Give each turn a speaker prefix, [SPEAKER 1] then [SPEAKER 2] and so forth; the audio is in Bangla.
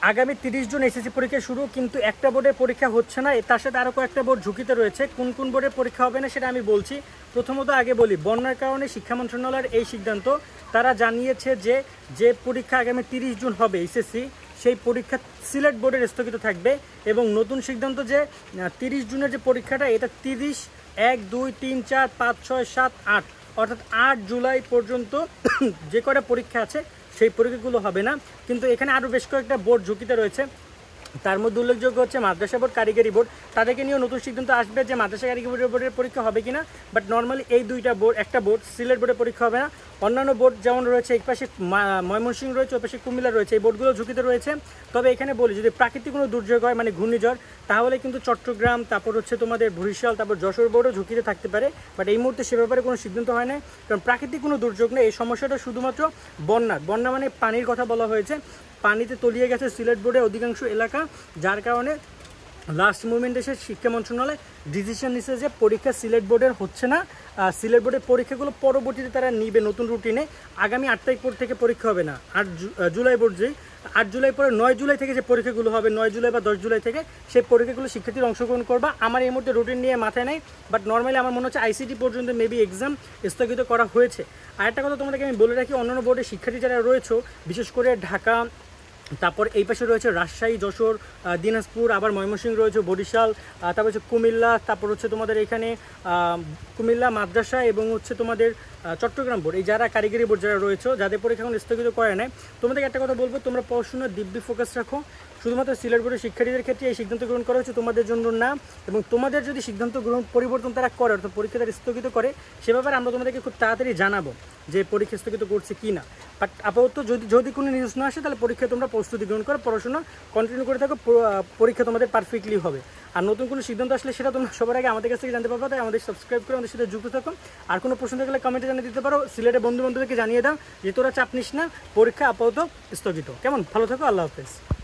[SPEAKER 1] আগামী 30 জুন এসএসসি পরীক্ষা শুরু, কিন্তু একটা বোর্ডের পরীক্ষা হচ্ছে না, তার সাথে আরও কয়েকটা বোর্ড ঝুঁকিতে রয়েছে। কোন কোন বোর্ডের পরীক্ষা হবে না সেটা আমি বলছি। প্রথমত আগে বলি, বন্যার কারণে শিক্ষা মন্ত্রণালয়ের এই সিদ্ধান্ত। তারা জানিয়েছে যে যে পরীক্ষা আগামী 30 জুন হবে এসএসসি, সেই পরীক্ষা সিলেট বোর্ডের স্থগিত থাকবে। এবং নতুন সিদ্ধান্ত যে 30 জুনের যে পরীক্ষাটা, এটা 30, 1, 2, 3, 4, 5, 6, 7, 8 অর্থাৎ 8 জুলাই পর্যন্ত যে কটা পরীক্ষা আছে সেই পরীক্ষাগুলো হবে না। কিন্তু এখানে আরও বেশ কয়েকটা বোর্ড ঝুঁকিতে রয়েছে। তার মধ্যে উল্লেখযোগ্য হচ্ছে মাদ্রাসা বোর্ড, কারিগরি বোর্ড। তাদেরকে নিয়েও নতুন সিদ্ধান্ত আসবে যে মাদ্রাসা কারিগরি বোর্ডের পরীক্ষা হবে কিনা। বাট নর্মালি এই দুইটা বোর্ড, একটা বোর্ড সিলেট বোর্ডের পরীক্ষা হবে না। অন্যান্য বোর্ড যেমন রয়েছে, এক পাশে ময়মনসিংহ রয়েছে, ওই পাশে কুমিল্লা রয়েছে, এই বোর্ডগুলো ঝুঁকিতে রয়েছে। তবে এখানে বলি, যদি প্রাকৃতিক কোনো দুর্যোগ হয়, মানে ঘূর্ণিঝড়, তাহলে কিন্তু চট্টগ্রাম, তারপর হচ্ছে তোমাদের বরিশাল, তারপর যশোর বোর্ডও ঝুঁকিতে থাকতে পারে। বাট এই মুহূর্তে সে ব্যাপারে কোনো সিদ্ধান্ত হয় না, কারণ প্রাকৃতিক কোনো দুর্যোগ নেই। এই সমস্যাটা শুধুমাত্র বন্যা মানে পানির কথা বলা হয়েছে। পানিতে তলিয়ে গেছে সিলেট বোর্ডের অধিকাংশ এলাকা, যার কারণে লাস্ট মুভমেন্ট এসে শিক্ষা মন্ত্রণালয় ডিসিশন নিচ্ছে যে পরীক্ষা সিলেট বোর্ডের হচ্ছে না। সিলেট বোর্ডের পরীক্ষাগুলো পরবর্তীতে তারা নিবে নতুন রুটিনে। আগামী 8 তারিখ পর থেকে পরীক্ষা হবে না। 8 জুলাই বোর্ড, যেই 8 জুলাই পরে 9 জুলাই থেকে যে পরীক্ষাগুলো হবে, 9 জুলাই বা 10 জুলাই থেকে সেই পরীক্ষাগুলো শিক্ষার্থীরা অংশগ্রহণ করবা। আমার এই মুহূর্তে রুটিন নিয়ে মাথায় নেই, বাট নর্মালি আমার মনে হচ্ছে আইসিটি পর্যন্ত মেবি এক্সাম স্থগিত করা হয়েছে। আর একটা কথা তোমাদেরকে আমি বলে রাখি, অন্যান্য বোর্ডের শিক্ষার্থী যারা রয়েছে, বিশেষ করে ঢাকা, তারপর এই পাশে রয়েছে রাজশাহী, যশোর, দিনাজপুর, আবার ময়মনসিংহ রয়েছে, বরিশাল, তারপর হচ্ছে কুমিল্লা, তারপর হচ্ছে তোমাদের এখানে কুমিল্লা মাদ্রাসা এবং হচ্ছে তোমাদের চট্টগ্রাম বোর্ড, এই যারা কারিগরি বোর্ড যারা রয়েছে, যাদের পরীক্ষা এখন স্থগিত করে নেয়, তোমাদেরকে একটা কথা বলবো, তোমরা পড়াশোনার দিব্যি ফোকাস রাখো। শুধুমাত্র সিলেট বোর্ডের শিক্ষার্থীদের ক্ষেত্রে এই সিদ্ধান্ত গ্রহণ করা হচ্ছে, তোমাদের জন্য না। এবং তোমাদের যদি সিদ্ধান্ত গ্রহণ পরিবর্তন তারা করে, অর্থাৎ পরীক্ষা তারা স্থগিত করে, সে ব্যাপারে আমরা তোমাদেরকে খুব তাড়াতাড়ি জানাবো যে পরীক্ষা স্থগিত করছে কি না। বাট আপাতত যদি কোনো নিউজ না আসে, তাহলে পরীক্ষা তোমরা প্রস্তুতি গ্রহণ করো, পড়াশোনা কন্টিনিউ করে থাকো, পরীক্ষা তোমাদের পারফেক্টলি হবে। আর নতুন কোনো সিদ্ধান্ত আসলে সেটা তোমরা সবার আগে আমাদের কাছ থেকে জানতে পারবে। তাই আমাদের সাবস্ক্রাইব করে আমাদের সাথে যুক্ত থাকো। আর কোনো প্রশ্ন থাকলে কমেন্টে জানিয়ে দিতে পারো। সিলেটের বন্ধু বান্ধবদেরকে জানিয়ে দাও যে তোরা চাপ নিস না, পরীক্ষা আপাতত স্থগিত। কেমন? ভালো থাকো, আল্লাহ হাফেজ।